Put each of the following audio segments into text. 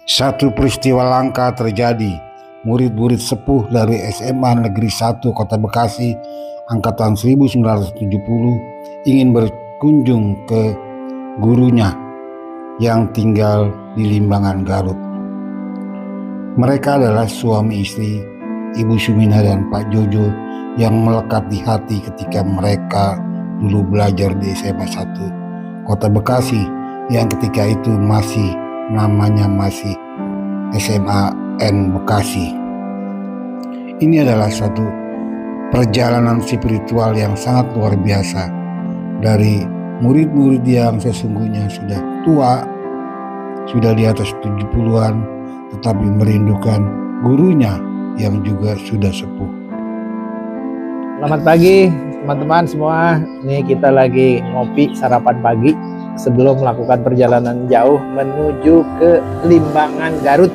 Satu peristiwa langka terjadi. Murid-murid sepuh dari SMA Negeri 1 Kota Bekasi angkatan 1970 ingin berkunjung ke gurunya yang tinggal di Limbangan, Garut. Mereka adalah suami istri, Ibu Suminah dan Pak Jojo, yang melekat di hati ketika mereka dulu belajar di SMA 1 Kota Bekasi yang ketika itu namanya masih SMA N Bekasi. Ini adalah satu perjalanan spiritual yang sangat luar biasa dari murid-murid yang sesungguhnya sudah tua, sudah di atas 70-an, tetapi merindukan gurunya yang juga sudah sepuh. Selamat pagi teman-teman semua. Ini kita lagi ngopi sarapan pagi sebelum melakukan perjalanan jauh menuju ke Limbangan, Garut,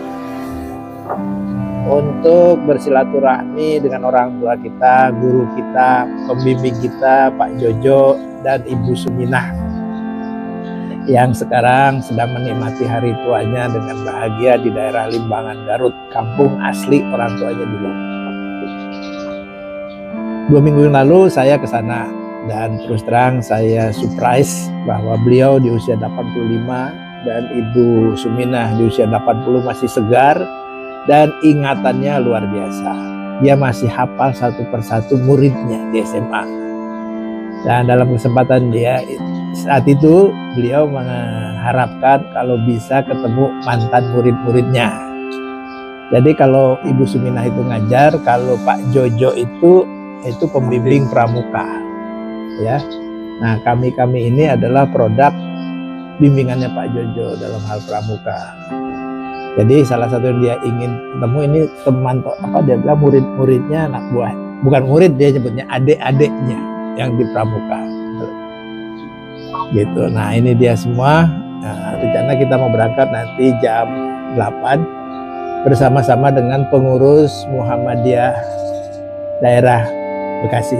untuk bersilaturahmi dengan orang tua kita, guru kita, pembimbing kita, Pak Jojo dan Ibu Suminah, yang sekarang sedang menikmati hari tuanya dengan bahagia di daerah Limbangan, Garut, kampung asli orang tuanya dulu. 2 minggu yang lalu saya ke sana dan terus terang saya surprise bahwa beliau di usia 85 dan Ibu Suminah di usia 80 masih segar dan ingatannya luar biasa. Dia masih hafal satu persatu muridnya di SMA. Dan dalam kesempatan dia saat itu beliau mengharapkan kalau bisa ketemu mantan murid-muridnya. Jadi kalau Ibu Suminah itu ngajar, kalau Pak Jojo itu pembimbing pramuka, ya. Nah, kami ini adalah produk bimbingannya Pak Jojo dalam hal pramuka. Jadi salah satu yang dia ingin ketemu ini teman dia bilang murid-muridnya, anak buah, bukan murid, dia nyebutnya adik-adiknya yang di pramuka, gitu. Nah, ini dia semua. Nah, rencana kita mau berangkat nanti jam 8 bersama-sama dengan pengurus Muhammadiyah daerah Bekasi.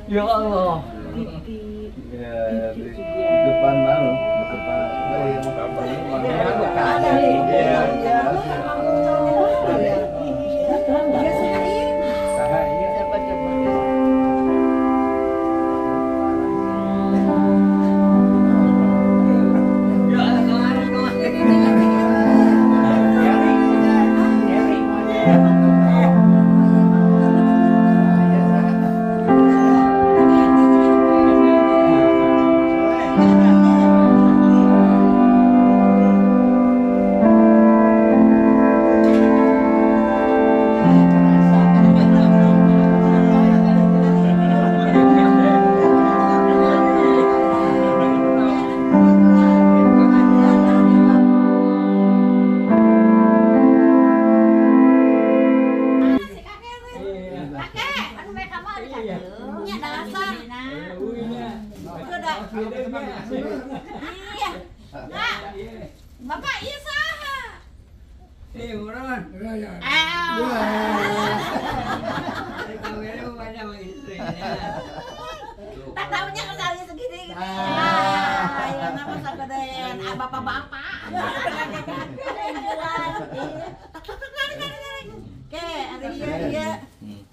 Ya Allah. Ya, di depan lalu, depan Iya. Nah, Bapak iya saha. Buron. Tak tahunya kesali segini. Ya nama sakedean bapak-bapak. Oke, ada dia.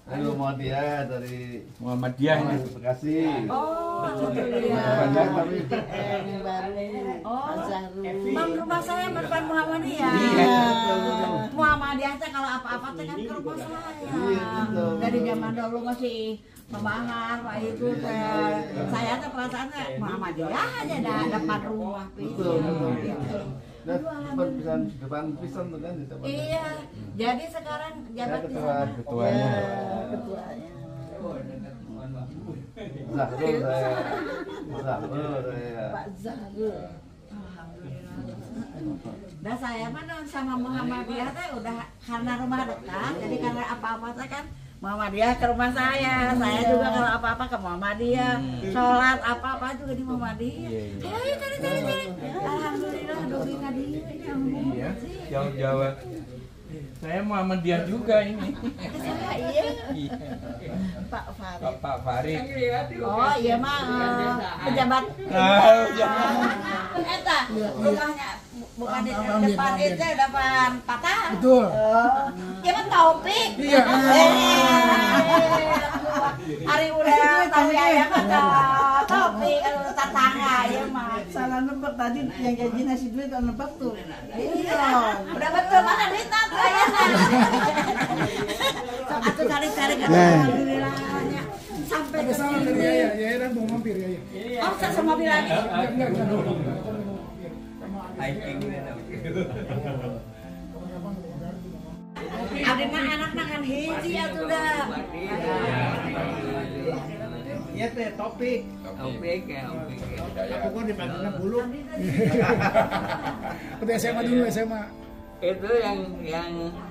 Halo Muhammadiyah dari Muhammadiyah ini. Bekasi. Oh, Banyak tapi Bang, rumah saya depan Muhammadiyah. Iya. Muhammadiyah teh kalau apa-apa teh kan ke rumah saya. Dari zaman dulu masih pembahar Pak itu teh. Saya teh perasaannya Muhammadiyah aja dah depan rumah betul. gitu. Depan pisan tuh kan di depan. Iya, jadi sekarang jabat di sana. Ketuanya. Ketuanya. Zahrul saya. Pak Zahrul. Alhamdulillah. Nah saya mah sama Muhammadiyah teh udah karena rumah dekat, jadi karena apa-apa teh kan Muhammadiyah ke rumah saya. Saya juga kalau apa-apa ke Muhammadiyah. Sholat apa-apa juga di Muhammadiyah. Ayo cari. Alhamdulillah doa kadi. Iya, jauh-jauh. Saya Muhammadiyah juga ini. Iya. Pak Farid. Pak Farid. Oh iya mah pejabat. Eta rumahnya bukan di depan itu depan patah. Betul. Iya mah Taufik. Iya. Hari udah tahu ya mah Taufik tetangga ya mah. Salah nebak tadi yang gaji nasi duit kan nebak tuh. Iya. Udah betul mana duit nanti ya. Sok atuh cari-cari kan alhamdulillahnya. Sampai ke sini. Ya, dan mau mampir ya. Oh, sama mobil lagi. Ada mah anak-anak kan hiji atuh dah. Iya teh topik. Topik ya. Aku kok dipanggilnya bulu. Udah SMA dulu SMA. Itu yang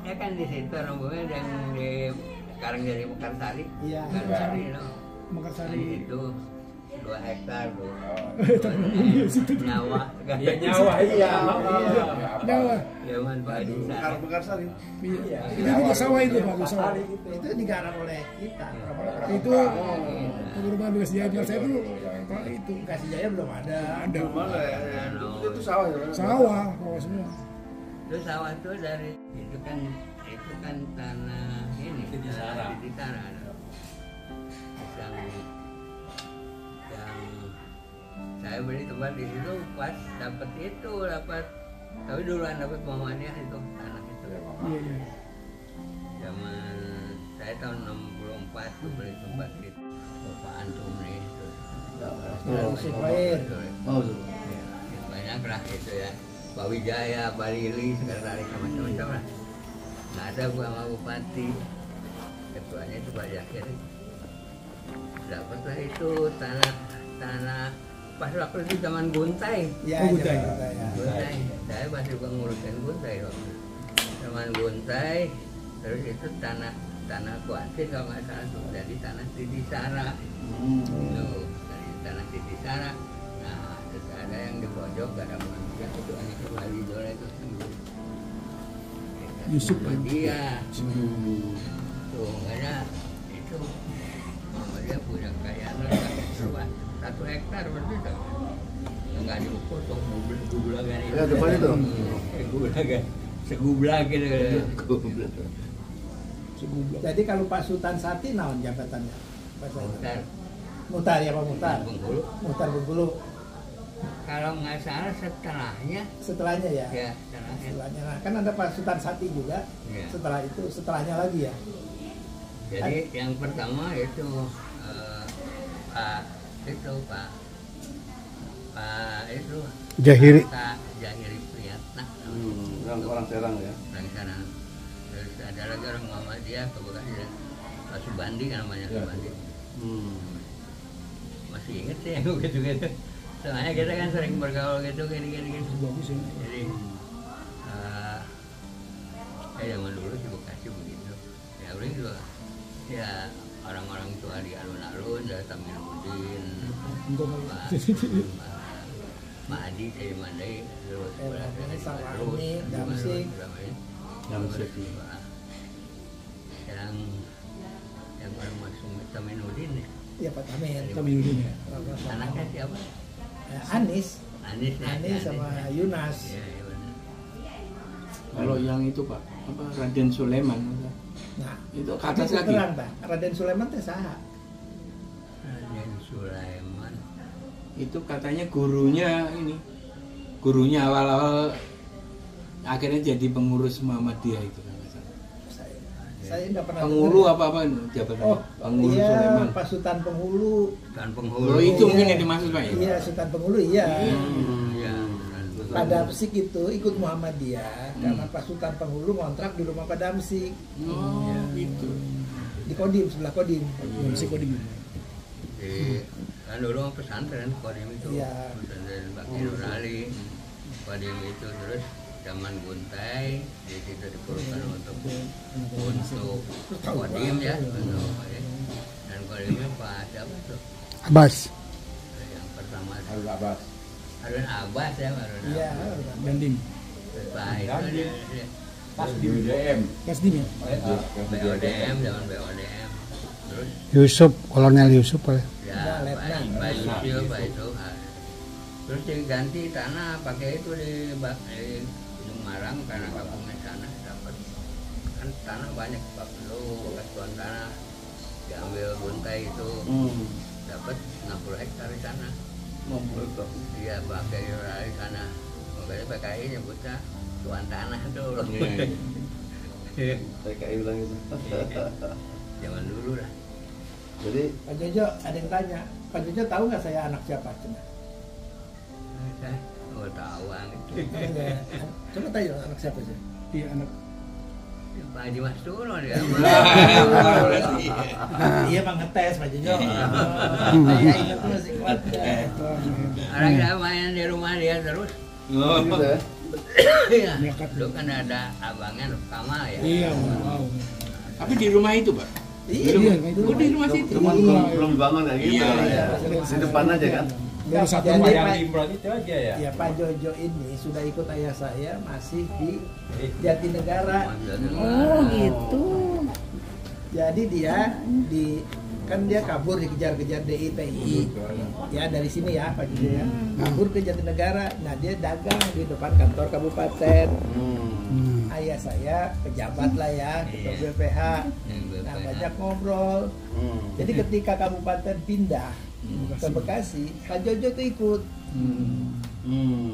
ya kan di situ rombongan yang di sekarang jadi Mekarsari. Iya. Mekarsari loh. Di Mekarsari. situ. 2 hektar tuh. Nyawa. Iya nyawa iya. Nyawa. Zaman Pak Adi Sarip. Mekarsari. Iya. Itu juga sawah itu Pak, sawah. Itu digarap oleh kita. Itu perumahan Bekas Jaya saya itu kalau itu Kasih Jaya belum ada. ada Mana ya? Itu sawah ya? sawah semua. Terus sawah tuh dari itu kan tanah ini Titisara. Yang saya beli tempat di situ pas dapat tapi duluan dapat Muhammadiyah itu tanah itu. Iya. Zaman saya tahun 64 tuh beli tempat itu. Bapak Antum nih itu. Oh, itu. Banyak lah itu ya. Pak Wijaya, Pak Lili, sekretaris macam-macam lah. Nggak ada gua sama bupati. Ketuanya itu Pak Jakir. Dapatlah itu tanah pas waktu itu zaman Guntai. Iya, Guntai. Guntai. Saya masih ngurusin Guntai waktu. Zaman Guntai, terus itu tanah kuatir kalau nggak salah tuh. Jadi tanah Titisara. Tuh, dari tanah Titisara. Nah, terus ada yang di pojok ada manusia itu hanya kembali dulu itu. Yusuf. Dia. Tuh, ada itu. Dia punya kekayaan 1 hektar berarti tuh. Enggak diukur tuh gublagan itu. Ya, depan itu. Segublag gitu. Jadi kalau Pak Sultan Sati naon jabatannya? Mutar. Mutar ya Pak Mutar. Bengkulu. Mutar Bengkulu. Kalau nggak salah Setelahnya ya. ya setelahnya. Setelahnya. Nah, kan ada Pak Sultan Sati juga. Ya. Setelah itu setelahnya lagi ya. Jadi yang pertama itu Pak Jahiri. Pak Jahiri Priyatna. Yang orang Serang ya. Dari sana. Terus ada lagi orang Muhammadiyah kebetulan ya. Pak Subandi kan namanya Ya. Subandi. Masih inget sih yang gitu-gitu. Soalnya kita kan sering bergaul gitu gini. Bagus ya. Jadi zaman dulu sih Bekasi begitu. Ya udah juga. Ya orang-orang tua di alun-alun ya Taminuddin, Pak Adi dari Mandai, terus Damsik. yang baru masuk Taminuddin ya. Iya Pak Tamin. Taminuddin ya. Anaknya siapa? Anis Anis sama Yunas. Ya, benar. Kalau yang itu Pak, Raden Sulaiman. Nah, Itu ke atas lagi. terang, Pak. Raden Sulaiman teh saha? Raden Sulaiman. Itu katanya gurunya ini. Gurunya awal-awal akhirnya jadi pengurus Muhammadiyah itu. Saya nggak pernah Penghulu dengar. apa jabatannya? Oh, Penghulu iya, Sulaiman. Pak Sultan Penghulu. Kan penghulu. Oh itu mungkin Iya. yang dimaksud Pak ya? Iya, Sultan Penghulu iya. Ya, Pada Damsik itu ikut Muhammadiyah karena Pak Sultan Penghulu ngontrak di rumah Pak Damsik Oh gitu. di Kodim, sebelah Kodim. Masih Kodim. Kan dulu mah pesantren Kodim itu. Iya. Pesantren Bakti Nurali. Kodim itu terus zaman Guntai di situ diperlukan untuk Kodim ya. Dan Kodimnya Pak siapa tuh? Abbas. Yang pertama Harun Abbas. Harun Abbas ya, Harun Iya, Abbas. Dandim. Pak itu dia Di UDM. Kasdim ya. BODM, zaman BODM. Terus Yusuf, Kolonel Yusuf. ya Letnan. Pak Yusuf, Pak itu. Terus diganti tanah pakai itu di Gunung Marang karena kampungnya sana dapat kan tanah banyak Pak Lu bekas tuan tanah diambil Guntai itu dapat 60 hektar di sana. Iya pakai di sana. Makanya PKI nyebutnya tuan tanah tuh. PKI bilang gitu. Zaman dulu lah. Jadi Pak Jojo ada yang tanya, Pak Jojo tahu nggak saya anak siapa? Oh tahu gitu. Coba tanya anak siapa sih? Iya anak. Pak Haji Mas Tuno dia. Iya Bang ngetes Pak Jojo. Saya ingat tuh masih kuat. Orang kita main di rumah dia terus. gitu ya. Iya. Dulu kan ada abangnya Kamal ya. Iya, wow. Tapi di rumah itu Pak, Iya, itu di rumah situ. Cuman belum dibangun kayak gitu. Iya. Di depan aja kan. baru satu Jadi, rumah. Pak- Yang Imron itu aja ya. Ya Pak Jojo ini sudah ikut ayah saya masih di Jatinegara. Oh gitu. Jadi dia kan dia kabur dikejar-kejar DITI ya dari sini ya Pak Jojo ya, kabur ke Jatinegara. Nah dia dagang di depan kantor kabupaten. Ayah saya pejabat lah ya, ketua BPH. Nah banyak ngobrol. Jadi ketika kabupaten pindah ke Bekasi, Pak Jojo tuh ikut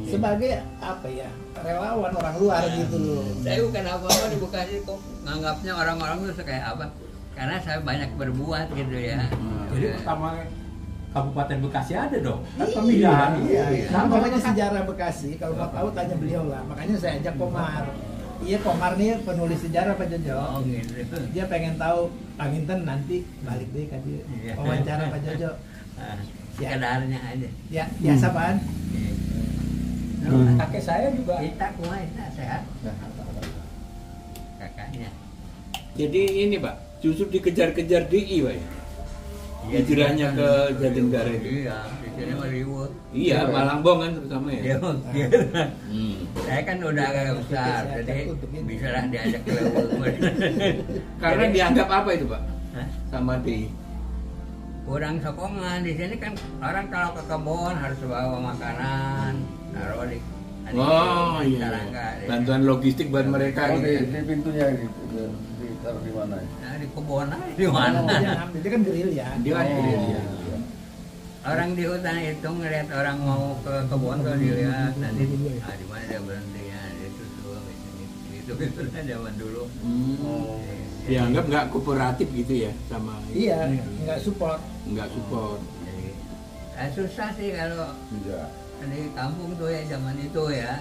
sebagai apa ya, relawan orang luar gitu loh. Saya bukan apa-apa di Bekasi kok nganggapnya orang-orang itu kayak apa? Karena saya banyak berbuat gitu ya. Jadi pertama Kabupaten Bekasi ada dong. Kan Iya, pemilihan. iya. Nah, makanya sejarah Bekasi kalau mau tahu tanya beliau lah. Makanya saya ajak Komar. Iya, Komar nih penulis sejarah Pak Jojo. Oh gitu. Dia pengen tahu Panginten nanti balik deh kan dia Iya. wawancara Pak Jojo. Sekedarnya aja. Ya, biasa Pan. Kakek saya juga. Kita kumaha sehat. Kakaknya. Jadi ini Pak, justru dikejar-kejar DI Pak ya? Hijrahnya ke Jatinegara itu. Iya, di sini mah ribut. Iya, Malangbong kan terutama ya. Iya, Hmm. saya kan udah agak besar, jadi bisa lah diajak ke Karena dianggap apa itu Pak? Hah? Sama DI. kurang sokongan. Di sini kan orang kalau ke kebun harus bawa makanan, taruh di Oh iya. Tarangga, di- Bantuan logistik buat mereka Oh, gitu. di pintunya gitu. Ditaruh di mana ya? Nah, di kebun aja di mana? Dia ngambil, dia kan gerilya. Dia kan gerilya. Orang di hutan itu ngeliat orang mau ke kebun tuh dilihat nanti di mana dia berhenti ya itu tuh gitu gitu lah zaman dulu. Dianggap nggak kooperatif gitu ya sama. Iya, nggak support. Nggak support. Jadi susah sih kalau Iya. di kampung tuh ya zaman itu ya.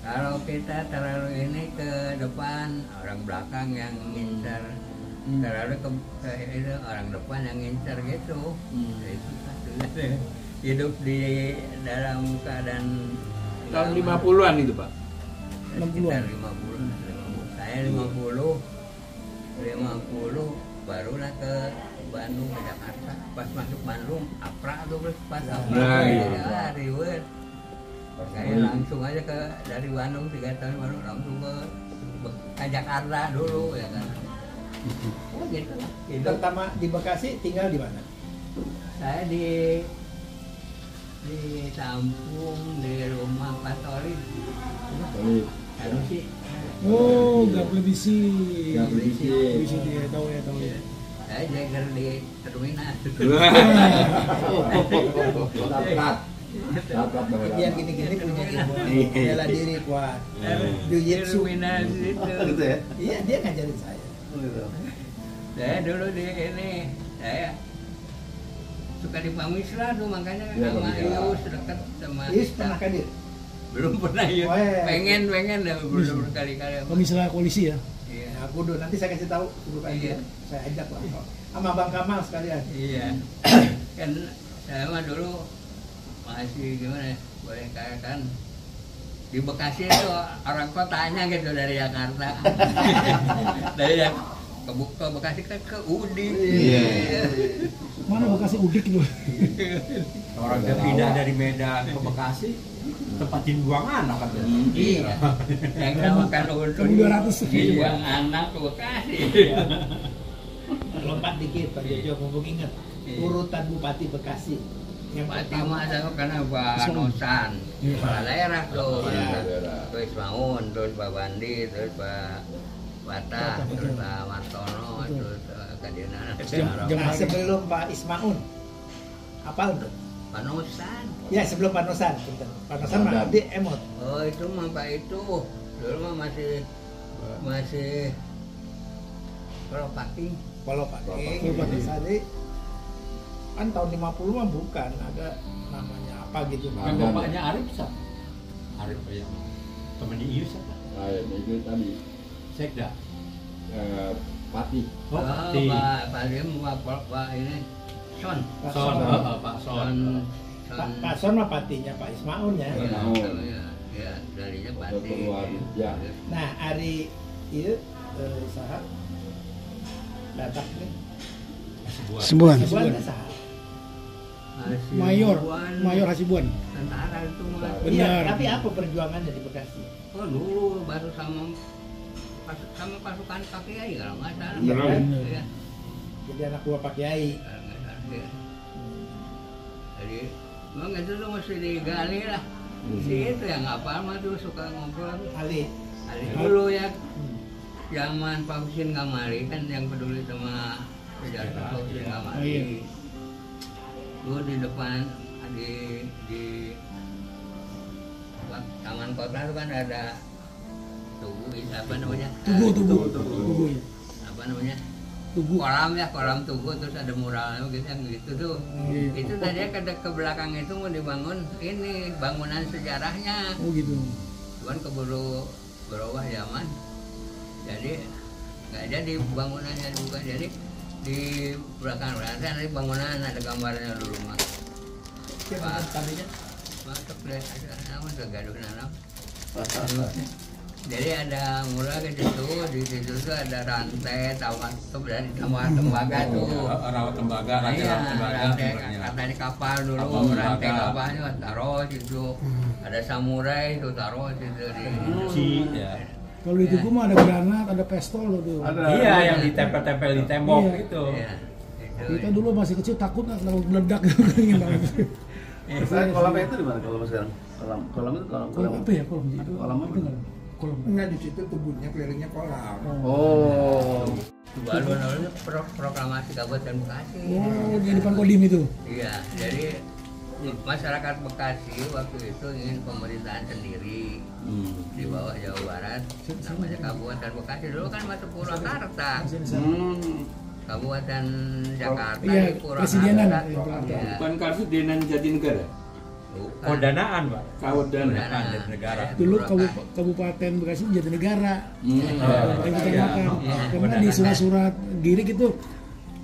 Kalau kita terlalu ini ke depan, orang belakang yang ngincar. Terlalu ke itu orang depan yang ngincar gitu. Jadi susah tuh. Hidup di dalam keadaan Tahun 50-an itu Pak. sekitar 50. Saya 50 barulah ke Bandung, ke Jakarta. Pas masuk Bandung, aprak tuh pas aprak. Nah, iya. Ya, ribet. Saya langsung aja dari Bandung 3 tahun baru langsung ke Jakarta dulu ya kan. Oh gitu lah. Hidup. Pertama di Bekasi tinggal di mana? Saya di Tampung di rumah Pak Solid. Sanusi. Oh, nggak lebisi. Nggak Lebisi. Lebisi dia tahu ya tahu ya. Saya jaga di terminal. Dia gini-gini punya ilmu bela diri kuat. Jujitsu. Terminal itu. Gitu ya? Iya, dia ngajarin saya. Saya dulu di ini, saya suka di Pamisra tuh makanya Ya, sama Pamisra. Ius dekat sama Ius kita. pernah kadir. Belum pernah Ius. Oh, iya. Pengen dah belum berkali-kali. Komisaris koalisi ya. Iya. Nah, kudu nanti saya kasih tahu bukan Iya. dia. Saya ajak lah. Sama Bang Kamal sekalian. Iya. Kan saya mah dulu masih gimana ya, boleh katakan di Bekasi itu orang kotanya gitu dari Jakarta. Dari ke Bekasi kan ke Udi. Iya. Mana Bekasi udik itu. Orang dia pindah dari Medan ke Bekasi, tempatin buang anak kan. Iya. Yang namakan untuk 1200. buang anak ke Bekasi. Lompat dikit Pak Jojo, mumpung ingat urutan Bupati Bekasi. Yang Pertama ada karena Pak Nosan, kepala daerah tuh. Iya. Terus Maun, terus Pak Bandi, terus Pak Bata, terus Pak Martono, terus Kadina. Nah, sebelum Pak Ismaun. Apal tuh? Pak Nosan. Ya, sebelum Pak Nosan. Punten. Pak Nosan mah abdi emot. Oh itu mah Pak itu dulu mah masih kalau packing. Kalau Pak King, Sari kan tahun 50 mah bukan, ada namanya apa gitu. Yang bapaknya Arif siapa? Arif yang teman di Ius siapa? Itu tadi Sekda. Pati. Oh, Pati. Pak Lim, Pak ini Son. Son, Pak Son. Pak Son mah patinya Pak Ismaun ya. Ya, darinya Pati. Ya. Nah, hari itu saat Batak nih. Sebuan. Hasibuan sah. Mayor Hasibuan. Tentara itu mah. Iya, Benar. tapi apa perjuangannya di Bekasi? Oh dulu baru sama pasukan Pak Kiai kalau nggak salah. Iya kan? Iya. Jadi anak buah Pak Kiai. Kalau nggak salah, iya. Jadi memang itu tuh mesti digali lah. Si itu yang ngapal mah tuh suka ngobrol. Ali. Dulu ya zaman Pak Husin Kamari kan yang peduli sama sejarah Pak Husin Kamari. Oh, iya. Dulu di depan di taman kota itu kan ada tugu apa namanya? Tugu. Apa namanya? Tugu. Kolam tugu terus ada muralnya gitu yang gitu tuh. Iya. Itu tadinya ke belakang itu mau dibangun ini bangunan sejarahnya. Oh gitu. Cuman keburu berubah zaman. Jadi nggak jadi bangunannya dibuka, jadi di belakang ada bangunan ada gambarnya dulu mah. Siapa tadinya? Masuk deh, ada nama gaduh nanam. Jadi ada mural ke situ, di situ tuh ada rantai tembaga tuh. Rawat tembaga, rantai Iya, tembaga. rantai di kapal dulu, Kapal tembaga. rantai kapalnya taruh situ. Ada samurai itu taruh situ di. Ya. Kalau di Tugu mah ada granat, ada pistol tuh. Iya, yang ditempel-tempel di tembok Iya. itu. Iya, itu. Kita dulu masih kecil takut nggak kalau meledak gitu ingin banget. Saya kolamnya itu di mana kolam sekarang? Kolam itu Kolam apa ya kolam itu? Kolam apa? Itu nggak? Kolam. Enggak, di situ tubuhnya kelilingnya kolam. Oh. Baru namanya proklamasi Kabupaten Bekasi. Oh, di depan Kodim itu. Iya, jadi masyarakat Bekasi waktu itu ingin pemerintahan sendiri di bawah Jawa Barat, namanya Kabupaten Bekasi. Dulu kan masuk Purwakarta, Kabupaten Jakarta, Iya, di presidenan. Iya. Bukan kartu Denan Jatinegara. Bukan. Oh, danaan, Pak. Kawadan. Negara. Dulu Kabupaten Bekasi Jatinegara. Yang kecamatan. Iya. Karena di surat-surat Girik itu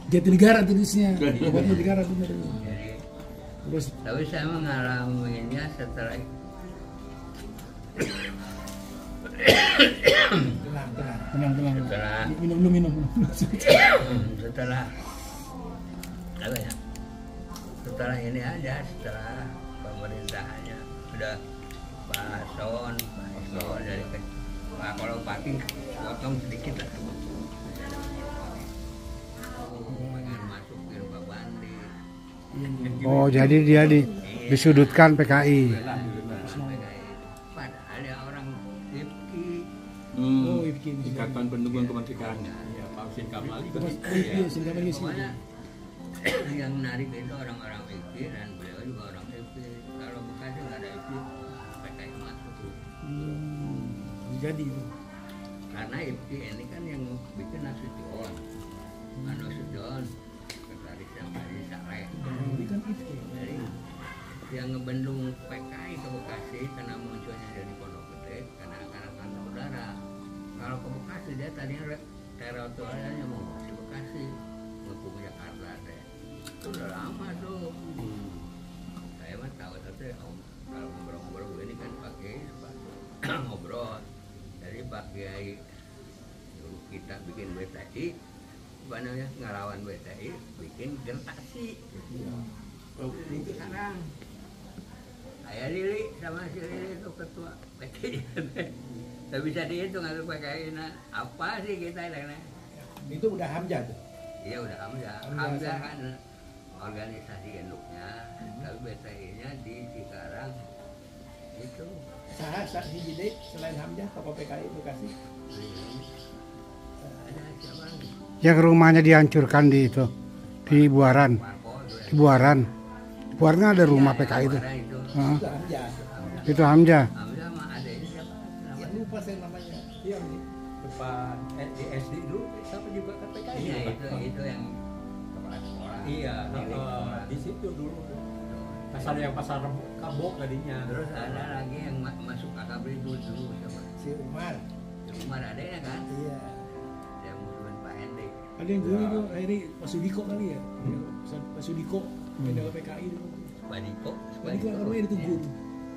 Jatinegara tulisnya. Kabupaten Jatinegara benar. Jadi, Terus tapi saya mengalaminya setelah tenang. setelah Minum. setelah apa ya, setelah ini aja, setelah pemerintahannya udah Pak Son, Pak Isko dari Pak Kolopati potong sedikit lah. Pengen masuk ke Pak Bandi. Oh, jadi dia disudutkan PKI. Padahal ya orang IPKI. Oh, IPKI. Ikatan Pendukung Kemerdekaan. Ya, Pak Husin Kamali. Iya, singkatan di sini. Pokoknya yang menarik itu orang-orang IPKI dan beliau juga orang IPKI. Kalau Bekasi nggak ada IPKI, PKI masuk. Jadi itu. Karena IPKI ini kan yang bikin Nasution, Nasution, sekretaris yang dari Saleh. Ini kan IPKI. Jadi yang ngebendung PKI ke Bekasi karena munculnya dari Pondok Gede karena angkatan udara. Kalau ke Bekasi dia tadinya teritorialnya mau ke Bekasi, ngepung Jakarta deh. Itu udah lama tuh. Saya mah tahu tapi kalau ngobrol-ngobrol begini kan pakai ngobrol. Jadi Pak Kiai kita bikin BTI, apa namanya ngelawan BTI, bikin gertasi. Itu sekarang saya Lili sama si Lili itu ketua PKI. Tapi bisa dihitung atau PKI apa sih kita ini? Itu udah Hamzah tuh. Iya udah Hamzah kan organisasi induknya, tapi BTI-nya di Cikarang itu. Sah hiji selain Hamzah tokoh PKI Bekasi. Ada siapa lagi? Yang rumahnya dihancurkan di itu, di Buaran. Di Buaran. Buaran ada rumah PKI itu. Buaran itu. Heeh. Itu Hamzah. Itu Hamzah. Hamzah mah ada ini siapa? Ya lupa saya namanya. Iya di depan di SD dulu siapa juga kan PKI. Iya Pak? itu yang kepala sekolah. Iya, Milik sekolah. di situ dulu. Pasar yang pasar Kabok tadinya. Terus ada lagi yang masuk AKB itu dulu siapa? Si Umar. Umar ada ya kan? Iya. Yang musuhin Pak Hendrik. Ada yang dulu itu akhirnya Pak Sudiko kali ya. Pak Sudiko yang dalam PKI dulu. Pak Diko. Pak Diko kan rumahnya di Tugu.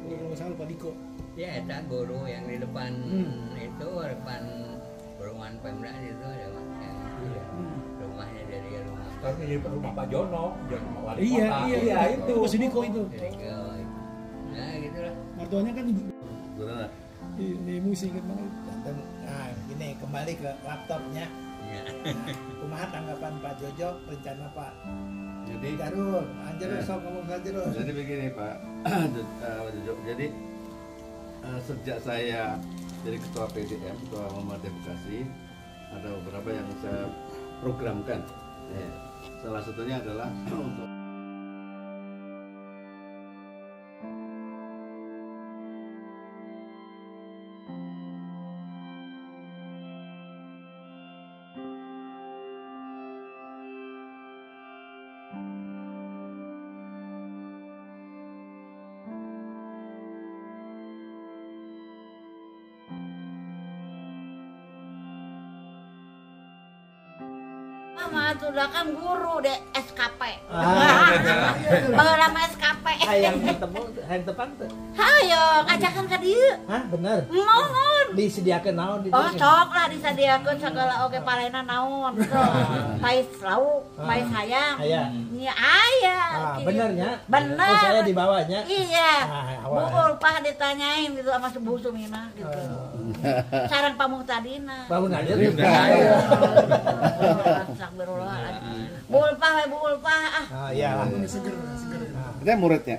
Kalau nggak salah Pak Diko. Ya itu guru yang di depan itu depan perumahan Pemda itu ada mas yang itu ya. rumahnya dari rumah. Tapi di rumah Pak Jono, rumah wali Iya, kota. iya, Iya itu. Mas Niko itu. Nah gitulah. Mertuanya kan Gimana? di musik kan banget. Nah, gini kembali ke laptopnya. Iya. Kumaha tanggapan Pak Jojo rencana Pak Jadi Darul? Anjir sok ngomong saja Darul. Jadi begini Pak, jadi sejak saya jadi ketua PDM, ketua Muhammadiyah Bekasi, ada beberapa yang saya programkan. Salah satunya adalah untuk Mama sudah kan guru deh SKP. Ah, Lama SKP. yang ketemu, yang tepan tuh. Hayo, ajakan ke dia. Hah, bener. Mohon. Disediakan naon di Oh, sok lah disediakan segala oke parena naon. Pais lauk, pais hayang. Aya. Iya, aya. Ah, benernya. Bener. Oh, saya dibawanya. Iya. Ah, Bu awal. Ulpah ditanyain gitu sama Bu Sumina gitu. Sarang Pamuhtadina. Bangun aja tuh. Astagfirullahaladzim. Bu Ulpah, Bu Ulpah. Ah, iya lah. kita muridnya.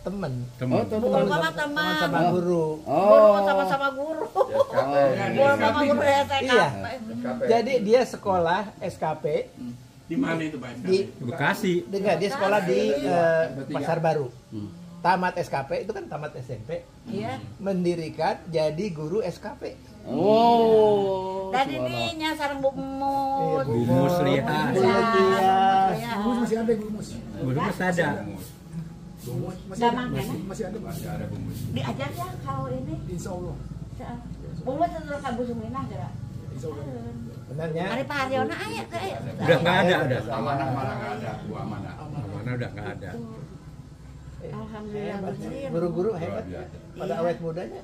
Temen. Oh, Bu Ulpah mah teman. Sama guru. Guru sama-sama guru. Bu Ulpah mah guru SKP. Iya. Jadi dia sekolah SKP Di mana itu Pak? di Bekasi. Enggak, dia sekolah di Pasar Baru. Tamat SKP itu kan tamat SMP. Iya. Mendirikan jadi guru SKP. Oh. Dan ininya sarang Bu Mus. Bu Mus lihat. Gus masih ada Gus. Guru masih ada. Masih ada. Diajar ya kalau ini. Insya Allah. Bu Mus itu kan Bu Sumina geura. Insya Allah. Benernya. Hari Pak Haryono aya teh. Udah nggak ada, udah. Amanah malah nggak ada, Bu Amanah. Mana udah nggak ada. Alhamdulillah Hebat. bersih. Guru-guru hebat. Pada Iya. awet mudanya.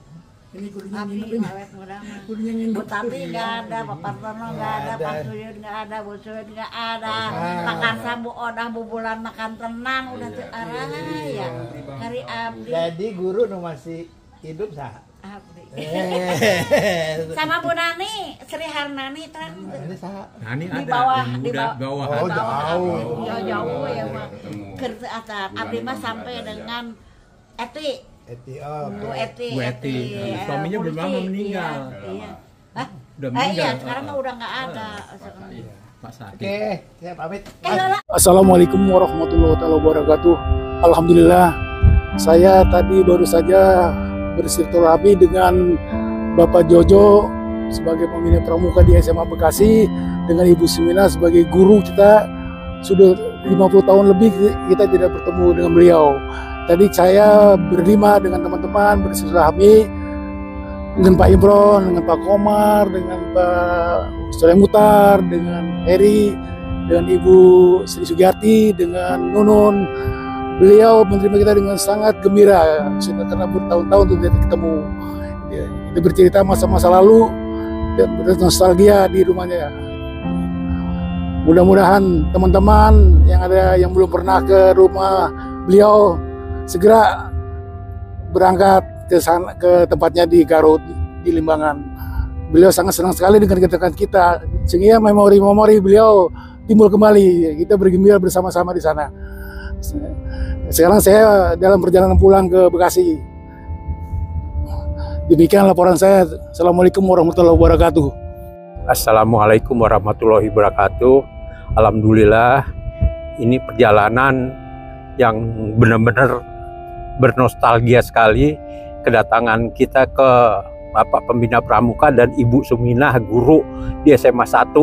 Ini kuliah Tapi nginep ini. awet muda mah. Kuliah Bu nginep. Tati nggak ada, Pak Partono nggak ada, Pak Suyun nggak ada, Bu Suyun nggak ada, Pak Karsa, Bu Odah, Bu Bulan makan tenang udah teu arah ya. Hari abdi. Jadi guru nu masih hidup sah. Abdi. Eh. Sama Bu Nani, Sri Harnani terang. Ini sah. Nah ini Di ada. bawah, yang di udah bawah. bawah. Oh, jauh. Ya jauh ya Pak. Kerja atap. Abdi mah sampai dengan Eti. Bu Eti. Bu Eti. Suaminya belum lama Polisi. meninggal. Iya. Hah? Udah Iya, meninggal. sekarang mah udah nggak ada. Pak Sakit. Oke, saya pamit. Assalamualaikum warahmatullahi wabarakatuh. Alhamdulillah, saya tadi baru saja bersilaturahmi dengan Bapak Jojo sebagai pembina pramuka di SMA Bekasi, dengan Ibu Sumina sebagai guru kita. Sudah 50 tahun lebih kita tidak bertemu dengan beliau. Tadi saya berlima dengan teman-teman bersilaturahmi dengan Pak Imron, dengan Pak Komar, dengan Pak Mutar, dengan Heri, dengan Ibu Sri Sugiyarti, dengan Nunun. Beliau menerima kita dengan sangat gembira karena bertahun-tahun untuk kita ketemu. Kita bercerita masa-masa lalu dan bernostalgia di rumahnya. Mudah-mudahan teman-teman yang ada yang belum pernah ke rumah beliau segera berangkat ke sana, ke tempatnya di Garut, di Limbangan. Beliau sangat senang sekali dengan kedatangan kita, sehingga memori-memori beliau timbul kembali. Kita bergembira bersama-sama di sana. Sekarang saya dalam perjalanan pulang ke Bekasi. Demikian laporan saya. Assalamualaikum warahmatullahi wabarakatuh. Assalamualaikum warahmatullahi wabarakatuh. Alhamdulillah, ini perjalanan yang benar-benar bernostalgia sekali. Kedatangan kita ke Bapak Pembina Pramuka dan Ibu Suminah, guru di SMA 1.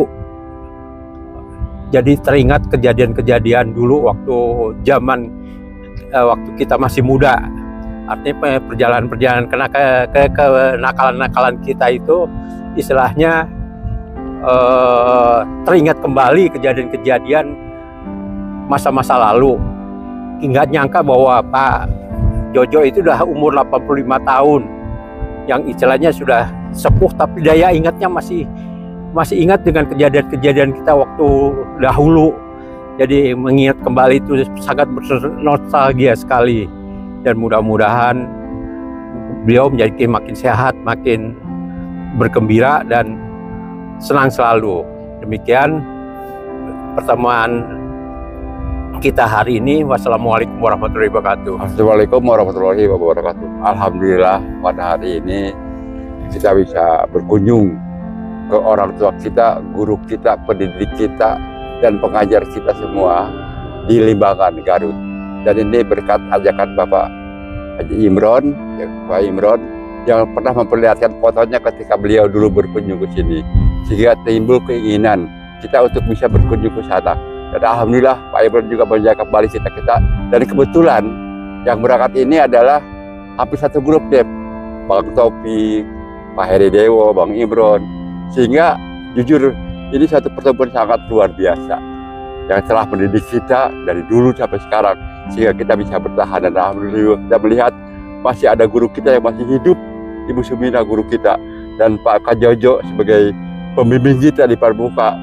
Jadi teringat kejadian-kejadian dulu waktu zaman waktu kita masih muda. Artinya perjalanan-perjalanan kenakalan-nakalan kita itu istilahnya teringat kembali kejadian-kejadian masa-masa lalu. Nggak nyangka bahwa Pak Jojo itu udah umur 85 tahun, yang istilahnya sudah sepuh tapi daya ingatnya masih masih ingat dengan kejadian-kejadian kita waktu dahulu. Jadi mengingat kembali itu sangat nostalgia sekali. Dan mudah-mudahan beliau menjadi makin sehat, makin bergembira dan senang selalu. Demikian pertemuan kita hari ini. Wassalamualaikum warahmatullahi wabarakatuh. Assalamualaikum warahmatullahi wabarakatuh. Alhamdulillah pada hari ini kita bisa berkunjung ke orang tua kita, guru kita, pendidik kita, dan pengajar kita semua di Limbangan, Garut. Dan ini berkat ajakan Bapak Haji Imron, Pak Imron, yang pernah memperlihatkan fotonya ketika beliau dulu berkunjung ke sini. Sehingga timbul keinginan kita untuk bisa berkunjung ke sana. Dan alhamdulillah Pak Imron juga menjaga kembali kita. Dan kebetulan yang berangkat ini adalah hampir satu grup deh. Bang Taufik, Pak Heri Dewo, Bang Imron. Sehingga jujur ini satu pertemuan sangat luar biasa yang telah mendidik kita dari dulu sampai sekarang sehingga kita bisa bertahan. Dan alhamdulillah kita melihat masih ada guru kita yang masih hidup, Ibu Sumina guru kita, dan Pak Kak Jojo sebagai pembimbing kita di Pramuka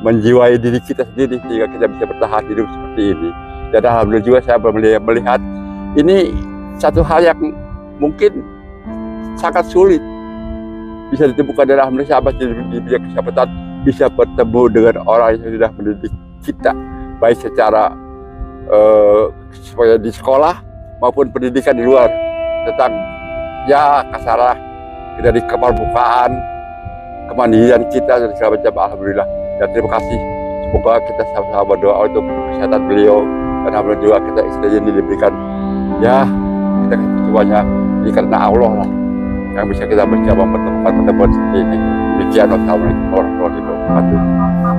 menjiwai diri kita sendiri sehingga kita bisa bertahan hidup seperti ini. Dan alhamdulillah juga saya melihat ini satu hal yang mungkin sangat sulit bisa ditemukan. Dan alhamdulillah saya masih diberi kesempatan bisa bertemu dengan orang yang sudah mendidik kita, baik secara di sekolah maupun pendidikan di luar, tentang ya kasarlah dari kepermukaan, kemandirian kita dan segala macam. Alhamdulillah dan terima kasih. Semoga kita sama-sama berdoa untuk kesehatan beliau, dan alhamdulillah juga kita istilahnya ini diberikan ya kita semuanya ini karena Allah lah yang bisa kita mencoba pertemuan seperti ini. Demikian, wassalamualaikum warahmatullahi wabarakatuh.